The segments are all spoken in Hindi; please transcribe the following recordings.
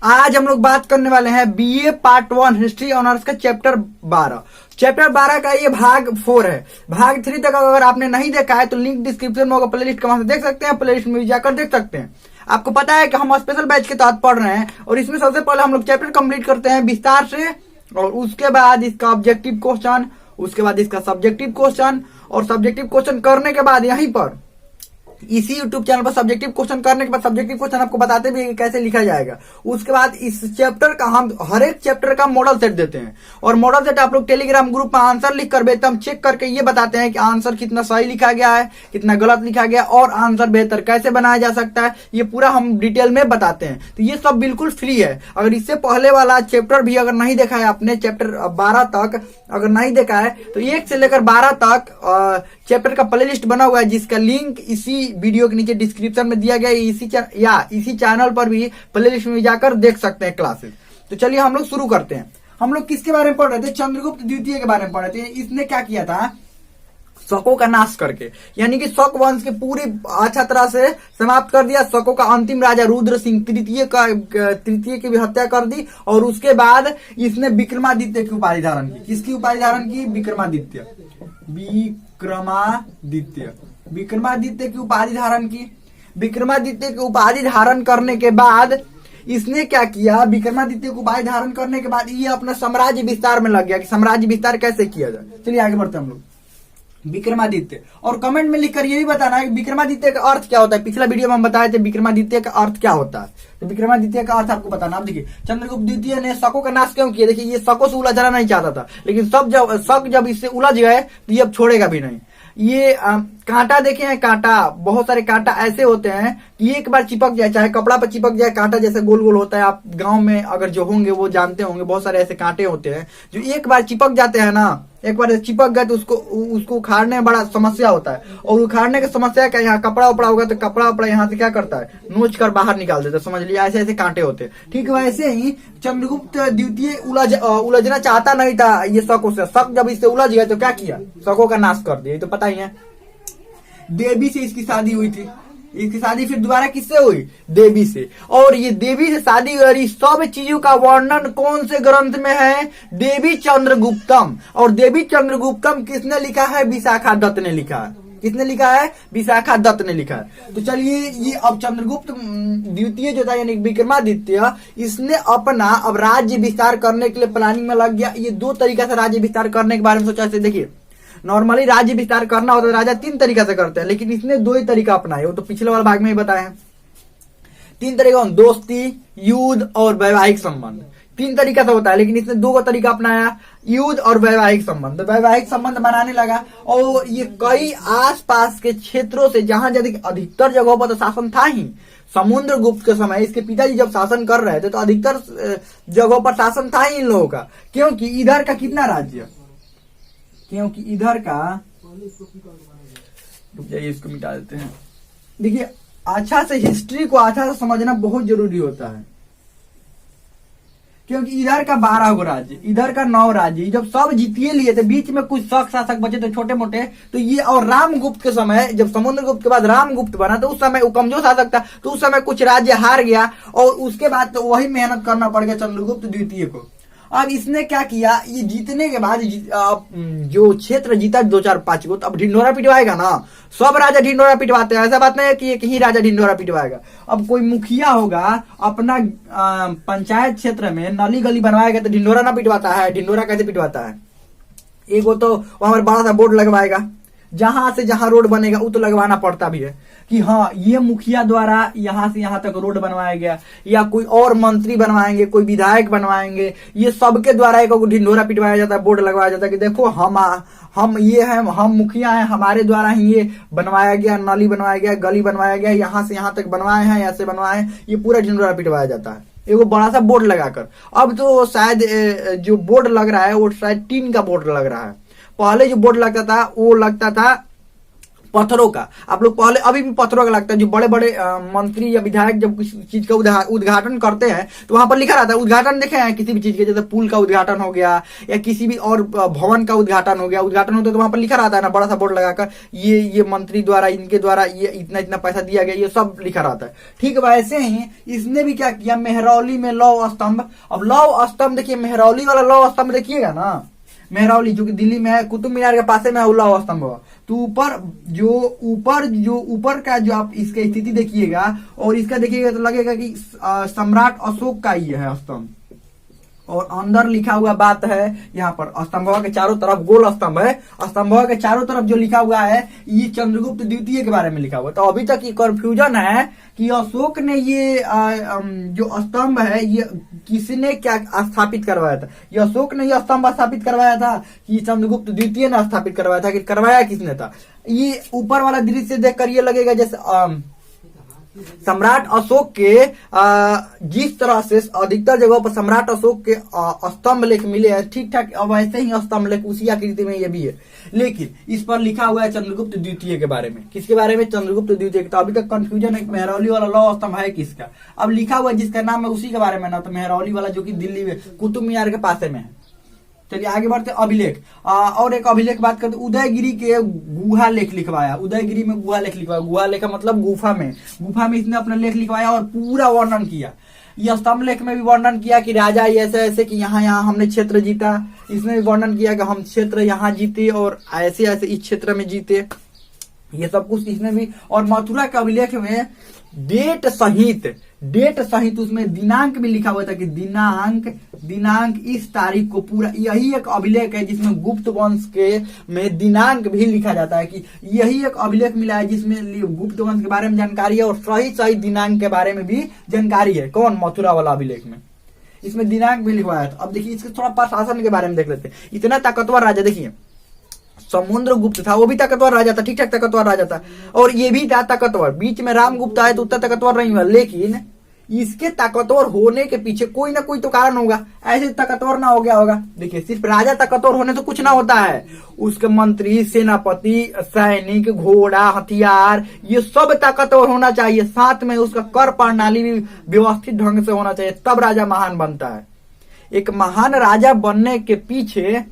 आज हम लोग बात करने वाले हैं बीए पार्ट 1 हिस्ट्री ऑनर्स का चैप्टर 12। चैप्टर 12 का ये भाग 4 है। भाग 3 तक अगर आपने नहीं देखा है तो लिंक डिस्क्रिप्शन में होगा, प्लेलिस्ट का वहां से देख सकते हैं, प्लेलिस्ट में जाकर देख सकते हैं। आपको पता है कि हम स्पेशल बैच के तहत पढ़ रहे हैं और इसमें सबसे पहले हम लोग चैप्टर कंप्लीट करते हैं विस्तार से, और उसके बाद इसका ऑब्जेक्टिव क्वेश्चन, उसके बाद इसका सब्जेक्टिव क्वेश्चन, और सब्जेक्टिव क्वेश्चन करने के बाद यहीं पर इसी यूट्यूब चैनल पर सब्जेक्टिव क्वेश्चन करने के बाद सब्जेक्टिव क्वेश्चन आपको बताते भी कैसे लिखा जाएगा। उसके बाद इस चैप्टर का हम हर एक चैप्टर का मॉडल सेट देते हैं, और मॉडल सेट आप लोग टेलीग्राम ग्रुप में आंसर लिख कर भेजते हैं। हम चेक करके ये बताते हैं कि आंसर कितना सही लिखा गया है, कितना गलत लिखा गया, और आंसर बेहतर कैसे बनाया जा सकता है, ये पूरा हम डिटेल में बताते हैं। तो ये सब बिल्कुल फ्री है। अगर इससे पहले वाला चैप्टर भी अगर नहीं देखा है आपने, चैप्टर 12 तक अगर नहीं देखा है तो 1 से लेकर 12 तक चैप्टर का प्लेलिस्ट बना हुआ है, जिसका लिंक इसी वीडियो के नीचे डिस्क्रिप्शन में दिया गया है। इसी चैनल पर भी प्लेलिस्ट में जाकर देख सकते हैं क्लासेस। तो चलिए हम लोग शुरू करते हैं। हम लोग किसके बारे में पढ़ रहे थे? चंद्रगुप्त द्वितीय के बारे में पढ़ रहे थे। इसने क्या किया था? शकों का नाश करके, यानी कि शक वंश के पूरी अच्छा तरह से समाप्त कर दिया। शकों का अंतिम राजा रुद्र सिंह तृतीय की भी हत्या कर दी, और उसके बाद इसने विक्रमादित्य की उपाधि धारण की। किसकी उपाधि धारण की? विक्रमादित्य की उपाधि धारण की। विक्रमादित्य की उपाधि धारण करने के बाद इसने क्या किया? विक्रमादित्य को उपाधि धारण करने के बाद ये अपना साम्राज्य विस्तार में लग गया कि साम्राज्य विस्तार कैसे किया जाए। चलिए आगे बढ़ते हैं हम लोग। विक्रमादित्य, और कमेंट में लिखकर ये भी बताना है कि विक्रमादित्य का अर्थ क्या होता है। पिछला वीडियो में हम बताए थे विक्रमादित्य का अर्थ क्या होता है, तो विक्रमादित्य का अर्थ आपको बताना। अब देखिए, चंद्रगुप्त द्वितीय ने शकों का नाश क्यों किया? देखिए, ये शकों से उलझना नहीं चाहता था, लेकिन शक जब इससे उलझ गए तो ये अब छोड़ेगा भी नहीं। ये कांटा देखे हैं, कांटा, बहुत सारे कांटा ऐसे होते हैं कि एक बार चिपक जाए, चाहे कपड़ा पर चिपक जाए, कांटा जैसे गोल गोल होता है। आप गांव में अगर जो होंगे वो जानते होंगे, बहुत सारे ऐसे कांटे होते हैं जो एक बार चिपक जाते हैं ना, एक बार चिपक गए तो उसको उखाड़ने में बड़ा समस्या होता है। और उखाड़ने की समस्या क्या, यहाँ कपड़ा उपड़ा होगा तो कपड़ा उपड़ा यहाँ से क्या करता है, नोच कर बाहर निकाल देता है। समझ लिया, ऐसे ऐसे कांटे होते हैं। ठीक वैसे ही चंद्रगुप्त द्वितीय उलझना चाहता नहीं था ये शकों से। शक जब इससे उलझ गए तो क्या किया? शकों का नाश कर दिया। तो पता ही है, देवी से इसकी शादी हुई थी। इसकी शादी फिर दोबारा किससे हुई? देवी से। और ये देवी से शादी करी, सब चीजों का वर्णन कौन से ग्रंथ में है? देवी चंद्रगुप्तम। और देवी चंद्रगुप्तम किसने लिखा है? विशाखा दत्त ने लिखा है। किसने लिखा है? विशाखा दत्त ने लिखा है। तो चलिए, ये अब चंद्रगुप्त द्वितीय जो था यानी विक्रमादित्य, इसने अपना अब राज्य विस्तार करने के लिए प्लानिंग में लग गया। ये 2 तरीका से राज्य विस्तार करने के बारे में सोचा। देखिए, नॉर्मली राज्य विस्तार करना होता है राजा 3 तरीका से करते हैं, लेकिन इसने 2 ही तरीका अपनाया। वो तो पिछले वाले भाग में ही बताया है। 3 तरीका: दोस्ती, युद्ध और वैवाहिक संबंध। 3 तरीका से होता है, लेकिन इसने 2 का तरीका अपनाया, युद्ध और वैवाहिक संबंध। वैवाहिक संबंध बनाने लगा, और ये कई आसपास के क्षेत्रों से, जहां अधिकतर जगहों पर तो शासन था ही। समुद्रगुप्त के समय इसके पिताजी जब शासन कर रहे थे तो अधिकतर जगहों पर शासन था ही इन लोगों का, क्योंकि इधर का कितना राज्य, क्योंकि इधर का, रुक जाइए इसको मिटा देते हैं। देखिए, अच्छा से हिस्ट्री को अच्छा से समझना बहुत जरूरी होता है, क्योंकि इधर का 12 गो राज्य, इधर का 9 राज्य, जब सब जीतिए लिए थे, बीच में कुछ शक शासक बचे थे छोटे मोटे, तो ये, और रामगुप्त के समय, जब समुद्रगुप्त के बाद रामगुप्त बना तो उस समय वो कमजोर शासक था, तो उस समय कुछ राज्य हार गया, और उसके बाद तो वही मेहनत करना पड़ गया चंद्रगुप्त द्वितीय को। अब इसने क्या किया? ये जीतने के बाद जो क्षेत्र जीता 2 4 5 को, तो अब ढिंढोरा पिटवाएगा ना। सब राजा ढिंढोरा पिटवाते हैं, ऐसा बात नहीं है कि एक ही राजा ढिंढोरा पिटवाएगा। अब कोई मुखिया होगा अपना पंचायत क्षेत्र में नली गली बनवाएगा तो ढिंढोरा ना पिटवाता है। ढिंढोरा कैसे पिटवाता है? एक वो तो वहां पर बड़ा सा बोर्ड लगवाएगा, जहां से जहां रोड बनेगा वो तो लगवाना पड़ता भी है कि हाँ, ये मुखिया द्वारा यहाँ से यहाँ तक रोड बनवाया गया, या कोई और मंत्री बनवाएंगे, कोई विधायक बनवाएंगे, ये सबके द्वारा एक ढिंढोरा पिटवाया जाता है, बोर्ड लगवाया जाता है कि देखो हम ये हैं, हम मुखिया हैं, हमारे द्वारा ही ये बनवाया गया, नाली बनवाया गया, गली बनवाया गया, यहाँ से यहाँ तक बनवाए हैं, ऐसे बनवाए हैं, ये पूरा ढिंढोरा पिटवाया जाता है एक बड़ा सा बोर्ड लगाकर। अब तो शायद जो बोर्ड लग रहा है वो शायद टीन का बोर्ड लग रहा है। पहले जो बोर्ड लगता था वो लगता था पत्थरों का। आप लोग पहले अभी भी पत्थरों का लगता है, जो बड़े बड़े मंत्री या विधायक जब किसी चीज का उद्घाटन करते हैं तो वहां पर लिखा रहता है, उद्घाटन देखे हैं किसी भी चीज के, जैसे पुल का उद्घाटन हो गया या किसी भी और भवन का उद्घाटन हो गया, उद्घाटन होता है तो वहां पर लिखा रहता है ना, बड़ा सा बोर्ड लगाकर ये मंत्री द्वारा, इनके द्वारा ये इतना इतना पैसा दिया गया, ये सब लिखा रहता है। ठीक वैसे ही इसने भी क्या किया, मेहरौली में लौह स्तंभ। अब लौह स्तंभ देखिए, मेहरौली वाला लौह स्तंभ देखिएगा ना, मेहरौली जो कि दिल्ली में है, कुतुब मीनार के पास में लौह स्तंभ। तो ऊपर का जो आप इसका स्थिति देखिएगा और इसका देखिएगा तो लगेगा कि सम्राट अशोक का ही है स्तंभ। और अंदर लिखा हुआ बात है, यहाँ पर स्तंभ के चारों तरफ गोल स्तंभ है, स्तंभ के चारों तरफ जो लिखा हुआ है ये चंद्रगुप्त द्वितीय के बारे में लिखा हुआ है। तो अभी तक ये कंफ्यूजन है कि अशोक ने ये जो स्तंभ है ये किसने क्या स्थापित करवाया था। ये अशोक ने ये स्तंभ स्थापित करवाया था कि चंद्रगुप्त द्वितीय ने स्थापित करवाया था, कि करवाया किसने था। ये ऊपर वाला दृश्य देखकर ये लगेगा जैसे सम्राट अशोक के जिस तरह से अधिकतर जगहों पर सम्राट अशोक के स्तंभ लेख मिले हैं, ठीक ठाक वैसे ही स्तंभ लेख उसी आकृति में ये भी है, लेकिन इस पर लिखा हुआ है चंद्रगुप्त द्वितीय के बारे में। किसके बारे में? चंद्रगुप्त द्वितीय। तो अभी तक कंफ्यूजन है मेहरौली वाला लौह स्तंभ है किसका। अब लिखा हुआ है जिसका नाम है उसी के बारे में ना, तो मेहरौली वाला जो कि दिल्ली में कुतुब मीनार के पास में है। चलिए आगे बढ़ते। अभिलेख और एक अभिलेख बात करते, उदयगिरी के गुहा लेख लिखवाया। उदयगिरी में गुहा लेख लिखवाया, गुहा लेख का मतलब गुफा में इसने अपना लेख लिखवाया और पूरा वर्णन किया। यह स्तंभ लेख में भी वर्णन किया कि राजा ऐसे ऐसे कि यहाँ हमने क्षेत्र जीता। इसमें भी वर्णन किया कि हम क्षेत्र यहाँ जीते और ऐसे ऐसे इस क्षेत्र में जीते, ये सब कुछ इसमें भी। और मथुरा के अभिलेख में डेट सहित उसमें दिनांक भी लिखा हुआ था कि दिनांक इस तारीख को पूरा। यही एक अभिलेख है जिसमें गुप्त वंश के में दिनांक भी लिखा जाता है, कि यही एक अभिलेख मिला है जिसमें गुप्त वंश के बारे में जानकारी है और सही दिनांक के बारे में भी जानकारी है। कौन? मथुरा वाला अभिलेख में इसमें दिनांक भी लिखवाया था। अब देखिए इसके थोड़ा प्रशासन के बारे में देख लेते हैं। इतना ताकतवर राजा, देखिए समुद्रगुप्त था, वो भी ताकतवर राजा था, ठीक ठाक ताकतवर राजा था, और ये भी था ताकतवर। बीच में रामगुप्त आए तो उतना ताकतवर नहीं हुआ, लेकिन इसके ताकतवर होने के पीछे कोई ना कोई तो कारण होगा, ऐसे ताकतवर ना हो गया होगा। देखिए सिर्फ राजा ताकतवर होने तो कुछ ना होता है, उसके मंत्री, सेनापति, सैनिक, घोड़ा, हथियार, ये सब ताकतवर होना चाहिए। साथ में उसका कर प्रणाली भी व्यवस्थित ढंग से होना चाहिए, तब राजा महान बनता है। एक महान राजा बनने के पीछे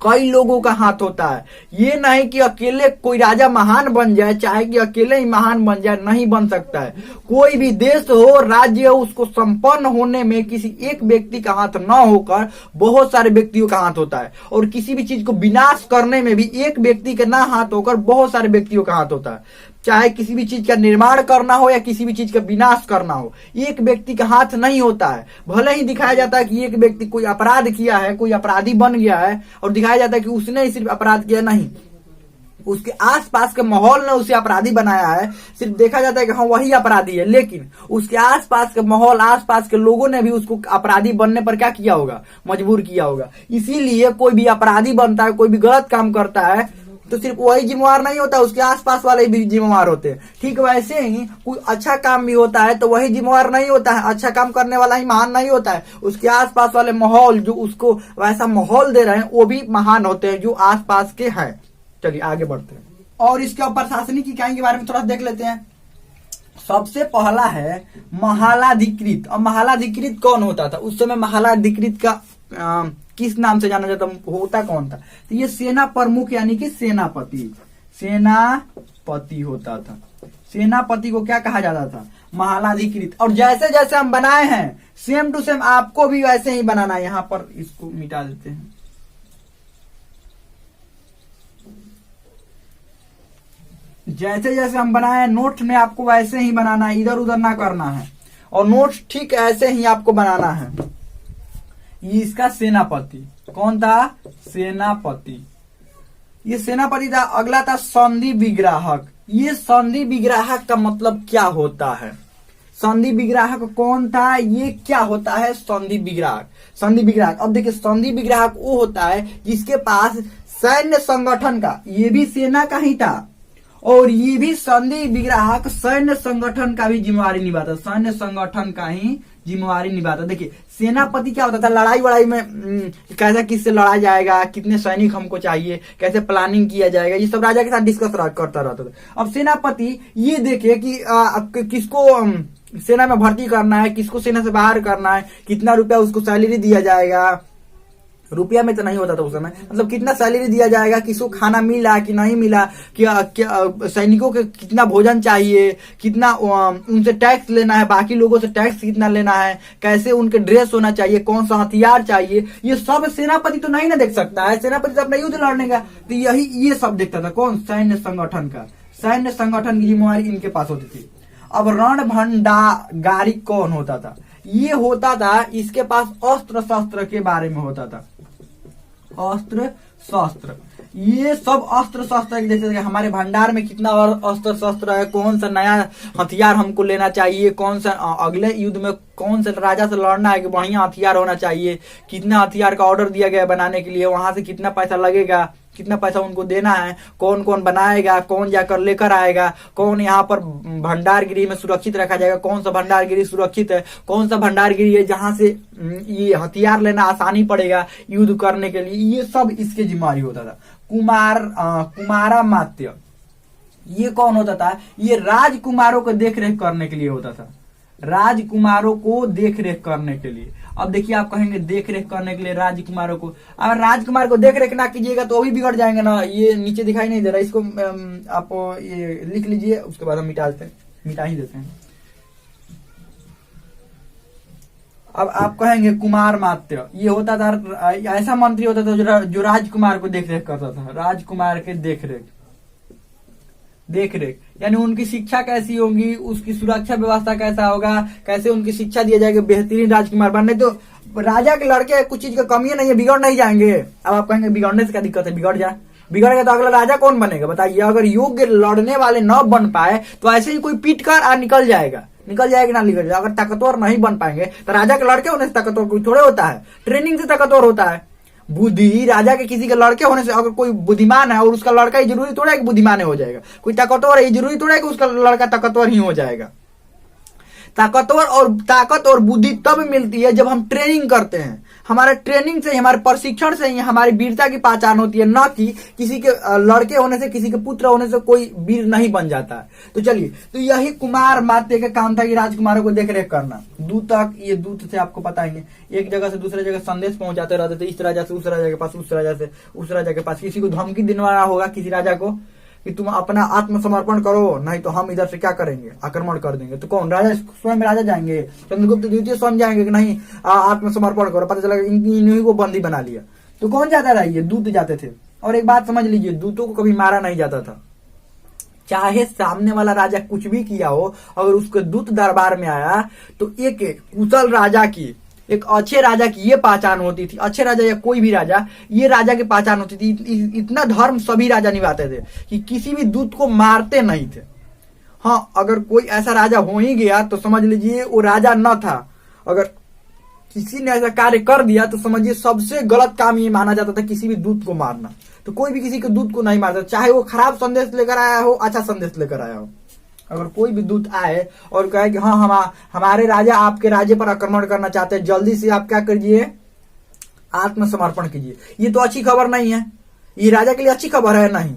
कई लोगों का हाथ होता है। ये नहीं कि अकेले कोई राजा महान बन जाए, चाहे कि अकेले ही महान बन जाए, नहीं बन सकता है। कोई भी देश हो, राज्य हो, उसको संपन्न होने में किसी एक व्यक्ति का हाथ न होकर बहुत सारे व्यक्तियों का हाथ होता है, और किसी भी चीज को विनाश करने में भी एक व्यक्ति का ना हाथ होकर बहुत सारे व्यक्तियों का हाथ होता है। चाहे किसी भी चीज का निर्माण करना हो या किसी भी चीज का विनाश करना हो, एक व्यक्ति का हाथ नहीं होता है। भले ही दिखाया जाता है कि एक व्यक्ति कोई अपराध किया है, कोई अपराधी बन गया है, और दिखाया जाता है कि उसने ही सिर्फ अपराध किया, नहीं, उसके आसपास के माहौल ने उसे अपराधी बनाया है। सिर्फ देखा जाता है कि हाँ वही अपराधी है, लेकिन उसके आसपास के माहौल, आसपास के लोगों ने भी उसको अपराधी बनने पर क्या किया होगा? मजबूर किया होगा। इसीलिए कोई भी अपराधी बनता है, कोई भी गलत काम करता है, तो सिर्फ वही जिम्मेवार नहीं होता, उसके आसपास वाले भी जिम्मेवार होते हैं। ठीक वैसे ही कोई अच्छा काम भी होता है तो वही जिम्मेवार नहीं होता है, अच्छा काम करने वाला ही महान नहीं होता है, उसके आसपास वाले माहौल जो उसको वैसा माहौल दे रहे हैं वो भी महान होते हैं जो आसपास के हैं। चलिए आगे बढ़ते हैं और इसके प्रशासनिक इकाई के बारे में थोड़ा देख लेते हैं। सबसे पहला है महालाधिकृत। और महालाधिकृत कौन होता था उस समय? महालाधिकृत का किस नाम से जाना जाता होता कौन था? तो ये सेना प्रमुख यानी कि सेनापति होता था। सेनापति को क्या कहा जाता था? महालाधिकृत। और जैसे जैसे हम बनाए हैं सेम टू सेम आपको भी वैसे ही बनाना है। यहां पर इसको मिटा देते हैं। जैसे जैसे हम बनाए हैं नोट में आपको वैसे ही बनाना है, इधर उधर ना करना है, और नोट ठीक ऐसे ही आपको बनाना है। इसका सेनापति कौन था? सेनापति। ये सेनापति था। अगला था संधि विग्राहक। ये संधि विग्राहक का मतलब क्या होता है? संधि विग्राहक कौन था? ये क्या होता है संधि विग्राहक? संधि विग्राहक, अब देखिए संधि विग्राहक वो होता है जिसके पास सैन्य संगठन का, ये भी सेना का ही था, और ये भी संधि विग्राहक सैन्य संगठन का भी जिम्मेवारी निभाता, सैन्य संगठन का ही जिम्मेवारी निभाता। देखिए सेनापति क्या होता था, लड़ाई वड़ाई में कैसा किससे लड़ा जाएगा, कितने सैनिक हमको चाहिए, कैसे प्लानिंग किया जाएगा, ये सब राजा के साथ डिस्कस करता रहता था। अब सेनापति ये देखे कि किसको सेना में भर्ती करना है, किसको सेना से बाहर करना है, कितना रुपया उसको सैलरी दिया जाएगा, रुपया में तो नहीं होता था उस समय, मतलब कितना सैलरी दिया जाएगा, किसको खाना मिला कि नहीं मिला, क्या सैनिकों के कितना भोजन चाहिए, कितना उनसे टैक्स लेना है, बाकी लोगों से टैक्स कितना लेना है, कैसे उनके ड्रेस होना चाहिए, कौन सा हथियार चाहिए, ये सब सेनापति तो नहीं ना देख सकता है। सेनापति तो अपना युद्ध लड़ने का, तो यही ये सब देखता था कौन, सैन्य संगठन का। सैन्य संगठन की जिम्मेवारी इनके पास होती थी। अब रण भंडागारी कौन होता था, ये होता था इसके पास अस्त्र शस्त्र के बारे में होता था। अस्त्र शस्त्र, ये सब अस्त्र शस्त्र जैसे हमारे भंडार में कितना और अस्त्र शस्त्र है, कौन सा नया हथियार हमको लेना चाहिए, कौन सा अगले युद्ध में कौन सा राजा से लड़ना है कि बढ़िया हथियार होना चाहिए, कितना हथियार का ऑर्डर दिया गया बनाने के लिए, वहां से कितना पैसा लगेगा, कितना पैसा उनको देना है, कौन कौन बनाएगा, कौन जाकर लेकर आएगा, कौन यहाँ पर भंडारगिरी में सुरक्षित रखा जाएगा, कौन सा भंडारगिरी सुरक्षित है, कौन सा भंडारगिरी है जहां से ये हथियार लेना आसानी पड़ेगा युद्ध करने के लिए, ये सब इसके जिम्मेवारी होता था। कुमारामात्य ये कौन होता था, ये राजकुमारों को देख रेख करने के लिए होता था, राजकुमारों को देख रेख करने के लिए। अब देखिए आप कहेंगे देख रेख करने के लिए राजकुमारों को, अगर राजकुमार को देख रेख ना कीजिएगा तो भी बिगड़ जाएंगे ना। ये नीचे दिखाई नहीं दे रहा, इसको आप ये लिख लीजिए, उसके बाद हम मिटा ही देते हैं। अब आप कहेंगे कुमार मात्य, ये होता था ऐसा मंत्री होता था जो राजकुमार को देख रेख करता था, राजकुमार के देख रेख यानी उनकी शिक्षा कैसी होगी, उसकी सुरक्षा व्यवस्था कैसा होगा, कैसे उनकी शिक्षा दिया जाएगा, बेहतरीन राजकुमार बनने। तो राजा के लड़के कुछ चीज का कमी नहीं है, बिगड़ नहीं जाएंगे। अब आप कहेंगे बिगड़ने से क्या दिक्कत है, बिगड़ गया तो अगला राजा कौन बनेगा बताइए। अगर योग्य लड़ने वाले न बन पाए तो ऐसे ही कोई पीट कर निकल जाएगा ना निकल जाएगा। अगर ताकतवर नहीं बन पाएंगे तो राजा के लड़के होने से ताकतवर कोई थोड़े होता है, ट्रेनिंग से ताकतवर होता है। बुद्धि राजा के किसी के लड़के होने से, अगर कोई बुद्धिमान है और उसका लड़का ही जरूरी थोड़ा है कि बुद्धिमान हो जाएगा, कोई ताकतवर है जरूरी थोड़ा है कि उसका लड़का ताकतवर ही हो जाएगा। ताकत और बुद्धि तब मिलती है जब हम ट्रेनिंग करते हैं। हमारे ट्रेनिंग से, हमारे प्रशिक्षण से ही हमारी वीरता की पहचान होती है, न कि किसी के लड़के होने से, किसी के पुत्र होने से कोई वीर नहीं बन जाता है। तो चलिए, तो यही कुमार मात्य का काम था कि राजकुमारों को देख रेख करना। दूतक, ये दूत से आपको बताएंगे, एक जगह से दूसरे जगह संदेश पहुंचाते रहते थे, इस राजा से उस राजा के पास, उस राजा से उस राजा के पास। किसी को धमकी दिलवाना होगा किसी राजा को कि तुम अपना आत्मसमर्पण करो, नहीं तो हम इधर से क्या करेंगे, आक्रमण कर देंगे। तो कौन राजा, स्वयं राजा जाएंगे, चंद्रगुप्त द्वितीय स्वयं जाएंगे कि नहीं आत्मसमर्पण करो। पता चला इन्हीं को बंदी बना लिया। तो कौन जाता रहा, ये दूत जाते थे। और एक बात समझ लीजिए, दूतों को कभी मारा नहीं जाता था। चाहे सामने वाला राजा कुछ भी किया हो, अगर उसके दूत दरबार में आया तो एक कुशल राजा की, एक अच्छे राजा की ये पहचान होती थी। अच्छे राजा या कोई भी राजा, ये राजा की पहचान होती थी। इतना धर्म सभी राजा निभाते थे कि किसी भी दूत को मारते नहीं थे। हाँ, अगर कोई ऐसा राजा हो ही गया तो समझ लीजिए वो राजा न था। अगर किसी ने ऐसा कार्य कर दिया तो समझिए सबसे गलत काम ये माना जाता था किसी भी दूत को मारना। तो कोई भी किसी के दूत को नहीं मारता, चाहे वो खराब संदेश लेकर आया हो, अच्छा संदेश लेकर आया हो। अगर कोई भी दूत आए और कहे कि हाँ हमारे राजा आपके राज्य पर आक्रमण करना चाहते हैं, जल्दी से आप क्या करिए, आत्मसमर्पण कीजिए, ये तो अच्छी खबर नहीं है, ये राजा के लिए अच्छी खबर है नहीं।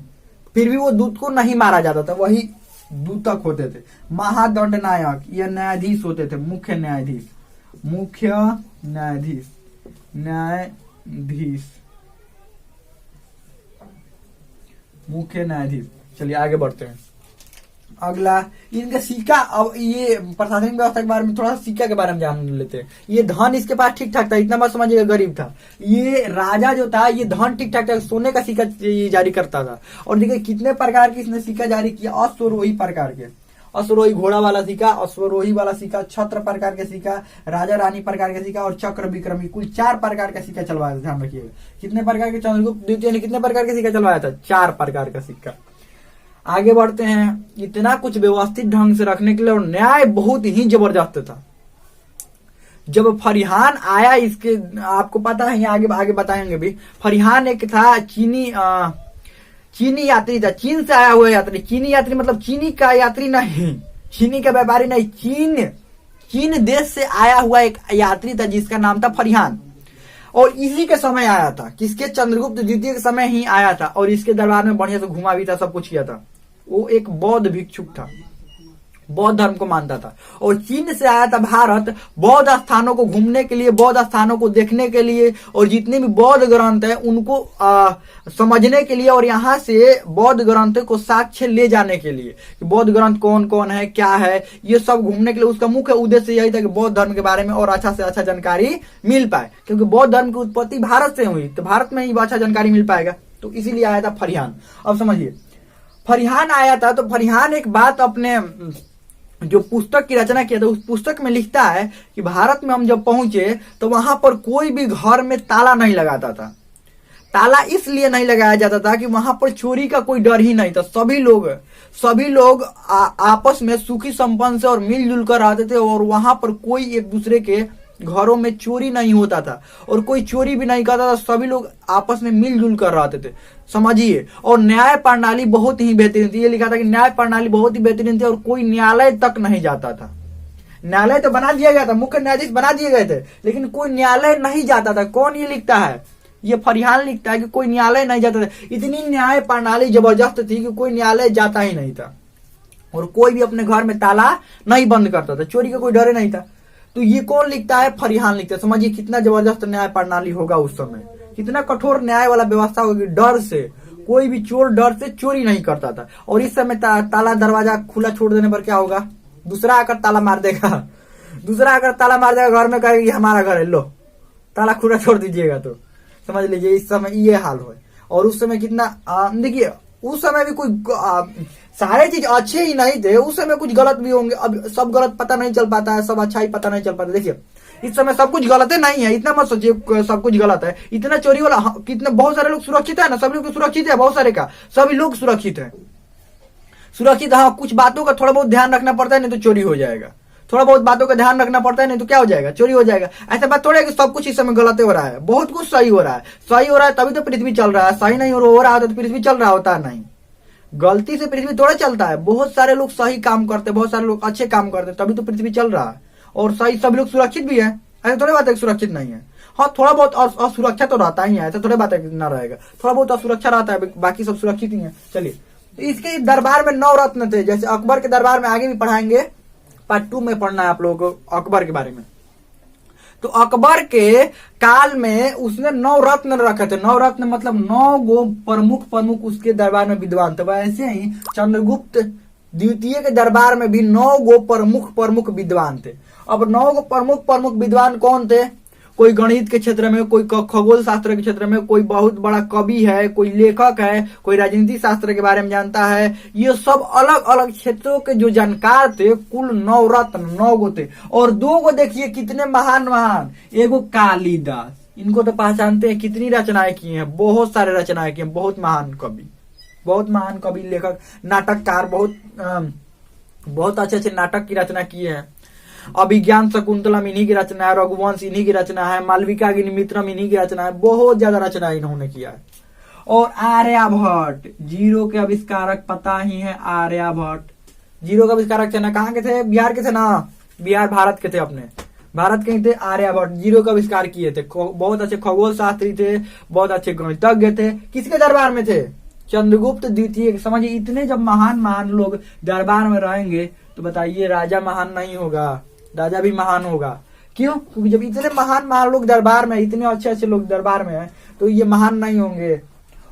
फिर भी वो दूत को नहीं मारा जाता था, वही दूतक होते थे। महादंड नायक, ये न्यायाधीश होते थे, मुख्य न्यायाधीश, मुख्य न्यायाधीश। चलिए आगे बढ़ते हैं। अगला इनका सिक्का। अब ये प्रशासनिक व्यवस्था के बारे में, थोड़ा सिक्का के बारे में जान लेते हैं। ये धन इसके पास ठीक ठाक था, इतना मत समझिएगा गरीब था। ये राजा जो था ये धन ठीक ठाक था, सोने का सिक्का जारी करता था। और देखिए कितने प्रकार के इसने सिक्का जारी किया, अश्वरोही प्रकार के, अश्वरोही घोड़ा वाला सिक्का, अश्वरोही वाला सिक्का, छत्र प्रकार के सिक्का, राजा रानी प्रकार के सिक्का और चक्र विक्रमी, कुल 4 प्रकार का सिक्का चलवाया था। ध्यान रखिएगा कितने प्रकार के, चंद्रगुप्त द्वितीय ने कितने प्रकार के सिक्का चलवाया था, 4 प्रकार का सिक्का। आगे बढ़ते हैं। इतना कुछ व्यवस्थित ढंग से रखने के लिए और न्याय बहुत ही जबरदस्त था। जब फरिहान आया, इसके आपको पता है, आगे बताएंगे भी। फरिहान एक था चीनी यात्री था, चीन से आया हुआ यात्री। चीनी यात्री मतलब चीनी का यात्री नहीं, चीनी का व्यापारी नहीं, चीन देश से आया हुआ एक यात्री था जिसका नाम था फरिहान, और इसी के समय आया था, किसके, चंद्रगुप्त द्वितीय के समय ही आया था, और इसके दरबार में बढ़िया से घुमा भी था, सब कुछ किया था। वो एक बौद्ध भिक्षुक था, बौद्ध धर्म को मानता था, और चीन से आया था भारत बौद्ध स्थानों को घूमने के लिए, बौद्ध स्थानों को देखने के लिए, और जितने भी बौद्ध ग्रंथ है उनको समझने के लिए, और यहाँ से बौद्ध ग्रंथ को साक्ष्य ले जाने के लिए कि बौद्ध ग्रंथ कौन कौन है, क्या है, ये सब घूमने के लिए उसका मुख्य उद्देश्य यही था कि बौद्ध धर्म के बारे में और अच्छा से अच्छा जानकारी मिल पाए, क्योंकि बौद्ध धर्म की उत्पत्ति भारत से हुई, तो भारत में ही अच्छा जानकारी मिल पाएगा, तो इसीलिए आया था फरिहान। अब समझिए, फरिहान आया था, तो फरिहान एक बात अपने जो पुस्तक की रचना किया था उस पुस्तक में लिखता है कि भारत में हम जब पहुंचे तो वहां पर कोई भी घर में ताला नहीं लगाता था। ताला इसलिए नहीं लगाया जाता था कि वहां पर चोरी का कोई डर ही नहीं था। सभी लोग आपस में सुखी संपन्न से और मिलजुल कर रहते थे, और वहां पर कोई एक दूसरे के घरों में चोरी नहीं होता था, और कोई चोरी भी नहीं करता था, सभी लोग आपस में मिलजुल कर रहते थे, समझिए। और न्याय प्रणाली बहुत ही बेहतरीन थी, ये लिखा था कि न्याय प्रणाली बहुत ही बेहतरीन थी, और कोई न्यायालय तक नहीं जाता था। न्यायालय तो बना दिया गया था, मुख्य न्यायाधीश बना दिए गए थे, लेकिन कोई न्यायालय नहीं जाता था। कौन ये लिखता है? ये फरिहान लिखता है कि कोई न्यायालय नहीं जाता था। इतनी न्याय प्रणाली जबरदस्त थी कि कोई न्यायालय जाता ही नहीं था, और कोई भी अपने घर में ताला नहीं बंद करता था, चोरी का कोई डर नहीं था। तो ये कौन लिखता है? फरिहान लिखता है। समझिए कितना जबरदस्त न्याय प्रणाली होगा उस समय, कितना कठोर न्याय वाला व्यवस्था होगी। डर से कोई भी चोर डर से चोरी नहीं करता था। और इस समय ताला दरवाजा खुला छोड़ देने पर क्या होगा? दूसरा आकर ताला मार देगा, घर में कहेगा ये हमारा घर है, लो ताला खुला छोड़ दीजिएगा। तो समझ लीजिए इस समय ये हाल हो। और उस समय कितना देखिए, उस समय भी कोई सारे चीज अच्छे ही नहीं थे, उस समय कुछ गलत भी होंगे। अब सब गलत पता नहीं चल पाता है, सब अच्छा ही पता नहीं चल पाता। देखिए इस समय सब कुछ गलत है नहीं है, इतना मत सोचिए सब कुछ गलत है। इतना चोरी वाला कितना, बहुत सारे लोग सुरक्षित है ना, सब लोग सुरक्षित है, बहुत सारे का सभी लोग सुरक्षित है। हाँ, कुछ बातों का थोड़ा बहुत ध्यान रखना पड़ता है, नहीं तो चोरी हो जाएगा। थोड़ा बहुत बातों का ध्यान रखना पड़ता है, नहीं तो क्या हो जाएगा? चोरी हो जाएगा। ऐसा बात थोड़ा है कि सब कुछ इस समय गलत हो रहा है, बहुत कुछ सही हो रहा है तभी तो पृथ्वी चल रहा है। सही नहीं हो रहा होता तो पृथ्वी चल रहा होता नहीं। गलती से पृथ्वी थोड़ा चलता है, बहुत सारे लोग सही काम करते, बहुत सारे लोग अच्छे काम करते, तभी तो पृथ्वी चल रहा है। और सही सभी लोग सुरक्षित भी है, ऐसा थोड़ी बात है सुरक्षित नहीं है। हाँ, थोड़ा बहुत असुरक्षा तो रहता ही है, ऐसा थोड़ी बात है ना रहेगा, थोड़ा बहुत असुरक्षा रहता है, बाकी सब सुरक्षित ही है। चलिए, तो इसके दरबार में 9 रत्न थे, जैसे अकबर के दरबार में आगे भी पढ़ाएंगे, पार्ट 2 में पढ़ना है आप लोगों को अकबर के बारे में। तो अकबर के काल में उसने 9 रत्न रखे थे। 9 रत्न मतलब 9 गो प्रमुख उसके दरबार में विद्वान थे। वैसे ही चंद्रगुप्त द्वितीय के दरबार में भी 9 गो प्रमुख विद्वान थे। अब 9 गो प्रमुख विद्वान कौन थे? कोई गणित के क्षेत्र में, कोई खगोल शास्त्र के क्षेत्र में, कोई बहुत बड़ा कवि है, कोई लेखक है, कोई राजनीति शास्त्र के बारे में जानता है। ये सब अलग अलग क्षेत्रों के जो जानकार थे, कुल 9 रत्न 9 गो थे। और 2 गो देखिए कितने महान, एगो कालिदास, इनको तो पहचानते हैं, कितनी रचनाएं की हैं, बहुत सारे रचनाएं की हैं, बहुत महान कवि लेखक नाटककार, बहुत अच्छे नाटक की रचना किए हैं। अभिज्ञान शकुंतलम इन्हीं की रचना है, रघुवंश इन्हीं की रचना है, मालविकाग्निमित्रम इन्हीं की रचना है, बहुत ज्यादा रचना इन्होंने किया है। और आर्यभट्ट, जीरो के आविष्कारक पता ही है, आर्यभट्ट जीरो के आविष्कारक थे ना, कहाँ के थे? बिहार के थे ना, बिहार भारत के थे, अपने भारत के थे। आर्यभट्ट जीरो का आविष्कार किए थे, बहुत अच्छे खगोल शास्त्री थे, बहुत अच्छे गणितज्ञ थे। किसके दरबार में थे? चंद्रगुप्त द्वितीय। समझिए इतने जब महान लोग दरबार में रहेंगे तो बताइए राजा महान नहीं होगा? राजा भी महान होगा। क्यों? क्योंकि जब इतने महान लोग दरबार में, इतने अच्छे लोग दरबार में हैं, तो ये महान नहीं होंगे।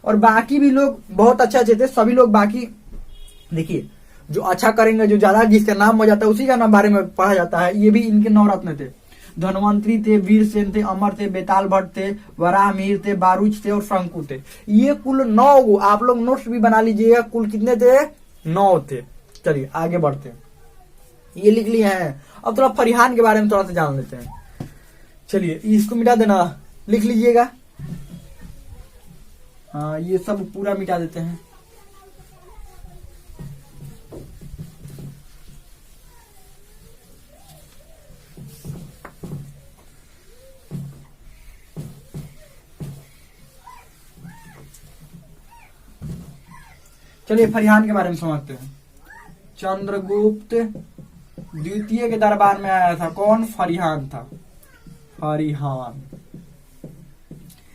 और बाकी भी लोग बहुत अच्छे थे, सभी लोग बाकी देखिए जो अच्छा करेंगे, जो ज्यादा जिसका नाम हो जाता है उसी का नाम बारे में पढ़ा जाता है। ये भी इनके 9 रत्न थे। धनवंतरी थे, वीरसेन थे, अमर थे, बेताल भट्ट थे, वराहमिहिर थे, बारूच थे और शंकु थे। ये कुल 9 आप लोग नोट्स भी बना लीजिएगा, कुल कितने थे? 9 थे। चलिए आगे बढ़ते हैं, ये लिख लिए हैं। अब थोड़ा फरिहान के बारे में थोड़ा सा जान लेते हैं। चलिए इसको मिटा देना, लिख लीजिएगा। हाँ, ये सब पूरा मिटा देते हैं। चलिए फरिहान के बारे में समझते हैं। चंद्रगुप्त द्वितीय के दरबार में आया था। कौन? फरिहान था। फरिहान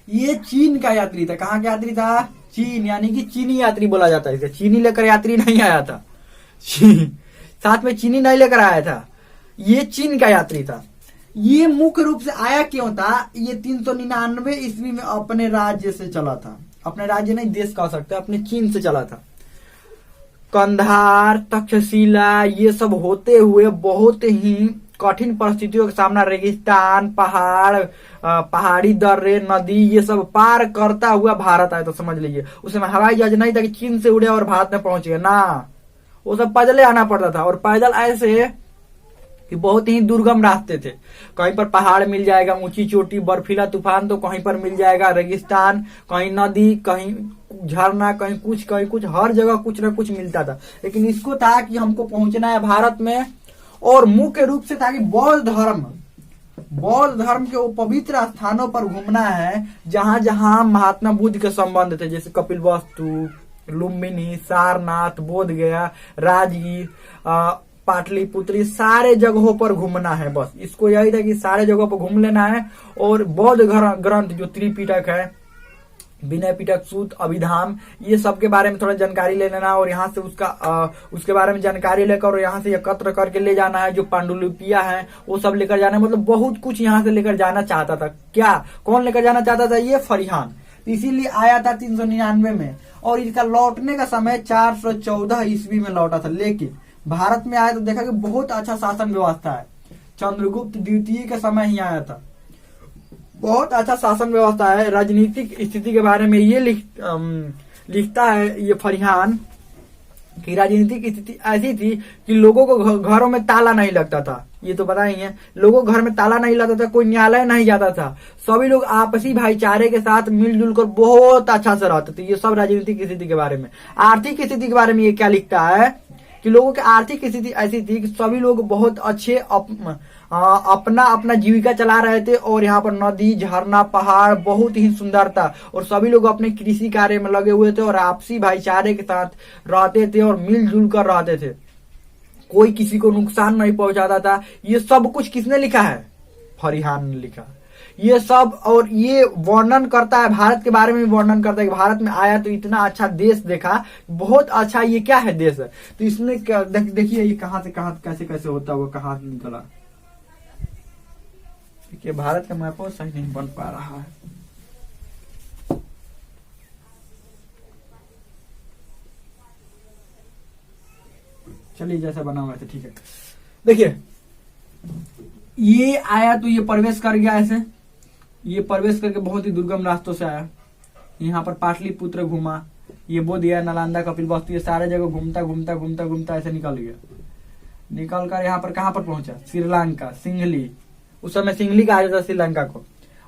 ये चीन का यात्री था। कहाँ का यात्री था? चीन, यानी कि चीनी यात्री बोला जाता है इसे। चीनी लेकर यात्री नहीं आया था, साथ में चीनी नहीं लेकर आया था, ये चीन का यात्री था। ये मुख्य रूप से आया क्यों था? ये 399 ईस्वी में अपने राज्य से चला था। अपने राज्य नहीं, देश कह सकते, अपने चीन से चला था। कंधार, तक्षशिला ये सब होते हुए बहुत ही कठिन परिस्थितियों का सामना, रेगिस्तान, पहाड़, पहाड़ी दर्रे, नदी ये सब पार करता हुआ भारत आया। तो समझ लीजिए उस समय हवाई जहाज नहीं था कि चीन से उड़े और भारत में पहुंच गए ना, वो सब पैदल आना पड़ता था। और पैदल ऐसे कि बहुत ही दुर्गम रास्ते थे। कहीं पर पहाड़ मिल जाएगा, ऊंची चोटी, बर्फीला तूफान, तो कहीं पर मिल जाएगा रेगिस्तान, कहीं नदी, कहीं झरना, कहीं कुछ, हर जगह कुछ न कुछ मिलता था। लेकिन इसको था कि हमको पहुंचना है भारत में, और मुख्य रूप से था कि बौद्ध धर्म के वो पवित्र स्थानों पर घूमना है जहां जहां महात्मा बुद्ध के संबंध थे, जैसे कपिलवस्तु, लुम्बिनी, सारनाथ, बोधगया, राजगीर, पाटलिपुत्री, सारे जगहों पर घूमना है। बस इसको यही था कि सारे जगहों पर घूम लेना है। और बौद्ध ग्रंथ जो त्रिपिटक है, विनय पिटक, सूत, अभिधाम, ये सब के बारे में थोड़ा जानकारी ले लेना और यहाँ से उसके बारे में जानकारी लेकर और यहाँ से एकत्र करके ले जाना है। जो पांडुलिपियां हैं वो सब लेकर जाना है। मतलब बहुत कुछ यहाँ से लेकर जाना चाहता था। क्या, कौन लेकर जाना चाहता था? ये फरिहान। इसीलिए आया था 399 में, और इसका लौटने का समय 414 ईस्वी में लौटा था। लेकिन भारत में आया तो देखा कि बहुत अच्छा शासन व्यवस्था है। चंद्रगुप्त द्वितीय के समय ही आया था। बहुत अच्छा शासन व्यवस्था है। राजनीतिक स्थिति के बारे में ये लिखता है ये फरिहान कि राजनीतिक स्थिति ऐसी थी कि लोगों को घरों में ताला नहीं लगता था। ये तो पता ही है, लोगों को घर में ताला नहीं लगता था, कोई न्यायालय नहीं जाता था, सभी लोग आपसी भाईचारे के साथ मिलजुल कर बहुत अच्छा से रहते थे। ये सब राजनीतिक स्थिति के बारे में। आर्थिक स्थिति के बारे में ये क्या लिखता है कि लोगों की आर्थिक स्थिति ऐसी थी कि सभी लोग बहुत अच्छे अपना जीविका चला रहे थे, और यहाँ पर नदी, झरना, पहाड़ बहुत ही सुंदर था, और सभी लोग अपने कृषि कार्य में लगे हुए थे और आपसी भाईचारे के साथ रहते थे और मिलजुल कर रहते थे। कोई किसी को नुकसान नहीं पहुंचाता था। ये सब कुछ किसने लिखा है? फरिहान ने लिखा ये सब। और ये वर्णन करता है, भारत के बारे में वर्णन करता है कि भारत में आया तो इतना अच्छा देश देखा, बहुत अच्छा, ये क्या है देश है। तो इसने देखिए ये कहां से कहां कैसे कैसे होता हुआ कहां निकला। देखिए भारत का मैप सही नहीं बन पा रहा है। चलिए जैसा बना हुआ है ठीक है। देखिए ये आया तो ये प्रवेश कर गया ऐसे, ये प्रवेश करके बहुत ही दुर्गम रास्तों से आया। यहाँ पर पाटलिपुत्र घूमा, ये बोध गया, नालंदा, कपिलवस्तु, ये सारे जगह घूमता ऐसे निकल गया। निकल कर यहाँ पर कहाँ पर पहुंचा? श्रीलंका, सिंघली। उस समय सिंघली कहा जाता श्रीलंका को।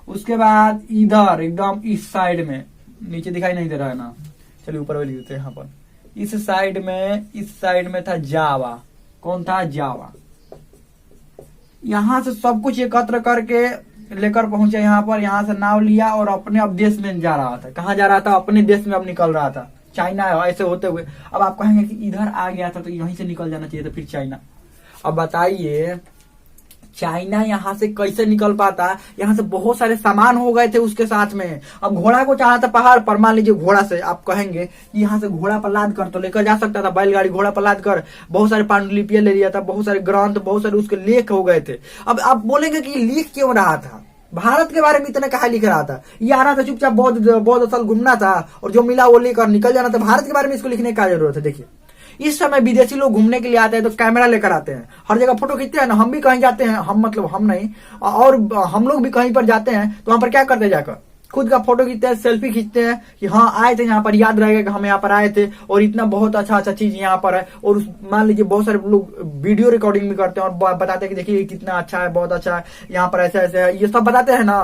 उसके बाद इधर एकदम इस साइड में, नीचे दिखाई नहीं दे रहा है ना, चलिए ऊपर वाली होते यहाँ पर, इस साइड में था जावा। कौन था? जावा। यहाँ से सब कुछ एकत्र करके लेकर पहुंचे यहाँ पर। यहाँ से नाव लिया और अपने अब देश में जा रहा था। कहाँ जा रहा था? अपने देश में अब निकल रहा था। चाइना ऐसे होते हुए अब आप कहेंगे कि इधर आ गया था तो यहीं से निकल जाना चाहिए था, फिर चाइना। अब बताइए चाइना यहाँ से कैसे निकल पाता? यहाँ से बहुत सारे सामान हो गए थे उसके साथ में। अब घोड़ा को चाहा था पहाड़ पर, मान लीजिए घोड़ा से, आप कहेंगे कि यहाँ से घोड़ा पर लाद कर तो लेकर जा सकता था, बैलगाड़ी घोड़ा पर लाद कर। बहुत सारे पांडुलिपियां ले लिया था, बहुत सारे ग्रंथ, बहुत सारे उसके लेख हो गए थे। अब आप बोलेंगे कि लिख क्यों रहा था? भारत के बारे में इतना कहा लिख रहा था? ये आ रहा था चुपचाप बौद्ध स्थल घूमना था और जो मिला वो लेकर निकल जाना था। भारत के बारे में इसको लिखने की क्या जरूरत है? देखिए इस समय विदेशी लोग घूमने के लिए आते हैं तो कैमरा लेकर आते हैं, हर जगह फोटो खींचते हैं ना। हम भी कहीं जाते हैं, हम मतलब हम नहीं, और हम लोग भी कहीं पर जाते हैं तो वहां पर क्या करते हैं? जाकर खुद का फोटो खींचते हैं, सेल्फी खींचते हैं कि हाँ आए थे यहाँ पर, याद रहेगा कि हम यहाँ पर आए थे और इतना बहुत अच्छा चीज यहाँ पर है। और मान लीजिए बहुत सारे लोग वीडियो रिकॉर्डिंग भी करते हैं और बताते हैं कि देखिए कितना अच्छा है, बहुत अच्छा है, यहाँ पर ऐसे ऐसे है, ये सब बताते हैं ना।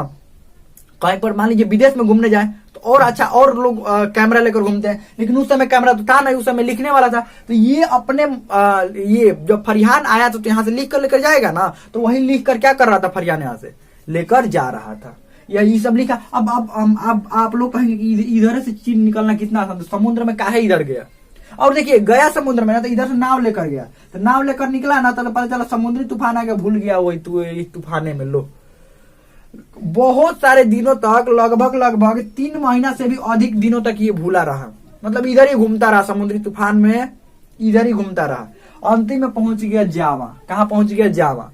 कहीं पर मान लीजिए विदेश में घूमने जाए तो और अच्छा, और लोग कैमरा लेकर घूमते हैं। लेकिन उस समय कैमरा तो था नहीं, उस समय लिखने वाला था। तो ये अपने ये जब फरिहान आया तो यहाँ से लिख कर लेकर जाएगा ना, तो वही लिख कर क्या कर रहा था? फरिहान यहाँ से लेकर जा रहा था, या ये सब लिखा। अब आप लोग कहेंगे कि इधर से चीन निकलना कितना आसान था, समुद्र में काहे इधर गया? और देखिए गया समुद्र में ना, तो इधर से नाव लेकर गया, तो नाव लेकर निकला ना, तो पता चला समुद्री तूफान आ गया, भूल गया वही इस तूफाने में। लो बहुत सारे दिनों तक, लगभग 3 महीना से भी अधिक दिनों तक ये भूला रहा, मतलब इधर ही घूमता रहा, समुद्री तूफान में इधर ही घूमता रहा। अंतिम में पहुंच गया जावा। कहाँ पहुंच गया? जावा।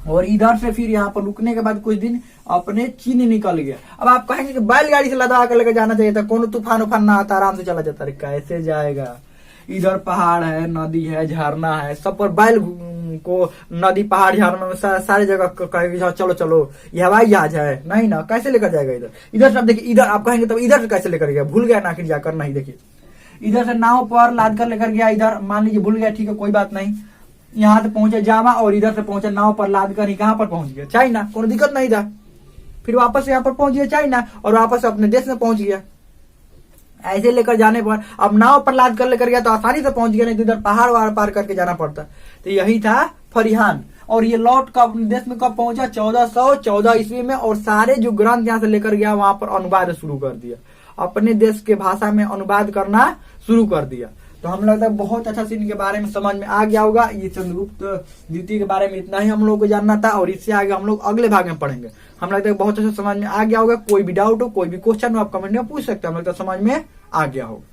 और इधर से फिर यहाँ पर रुकने के बाद कुछ दिन अपने चीन निकल गया। अब आप कहेंगे कि बैलगाड़ी से लद्दाख लेकर जाना चाहिए था, कौन तूफान उफान ना आता, आराम से चला जाता। अरे कैसे जाएगा? इधर पहाड़ है, नदी है, झरना है, सब पर बैल को नदी पहाड़ झरना में सारे जगह कहेगा चलो चलो, ये हवाई जहाज है, नहीं ना, कैसे लेकर जाएगा इधर सब। देखिए इधर आप कहेंगे तब इधर से कैसे लेकर गया, भूल गया ना आखिर जाकर। नहीं, देखिए इधर से नाव पर लाद कर लेकर गया, इधर मान लीजिए भूल गया, ठीक है कोई बात नहीं, यहाँ से पहुंचे जावा और इधर से पहुंचे नाव पर लाद कर ही कहां पर पहुंच गया? चाइना। कोई दिक्कत नहीं था। फिर वापस यहाँ पर पहुंच गया चाइना और वापस अपने देश में पहुंच गया। ऐसे लेकर जाने पर अब नाव पर लाद कर लेकर गया तो आसानी से पहुंच गया, नहीं तो इधर पहाड़ वहाड़ पार करके जाना पड़ता। तो यही था फरिहान। और ये लौट कर अपने देश में कब पहुंचा? 1414 ईस्वी में। और सारे जो ग्रंथ यहाँ से लेकर गया वहां पर अनुवाद शुरू कर दिया, अपने देश के भाषा में अनुवाद करना शुरू कर दिया। तो हम लगता है बहुत अच्छा से इनके बारे में समझ में आ गया होगा। ये चंद्रगुप्त द्वितीय के बारे में इतना ही हम लोग को जानना था, और इससे आगे हम लोग अगले भाग में पढ़ेंगे। हम लगता है बहुत अच्छा समझ में आ गया होगा। कोई भी डाउट हो, कोई भी क्वेश्चन हो, आप कमेंट में पूछ सकते हैं। हम लगता है समझ में आ गया होगा।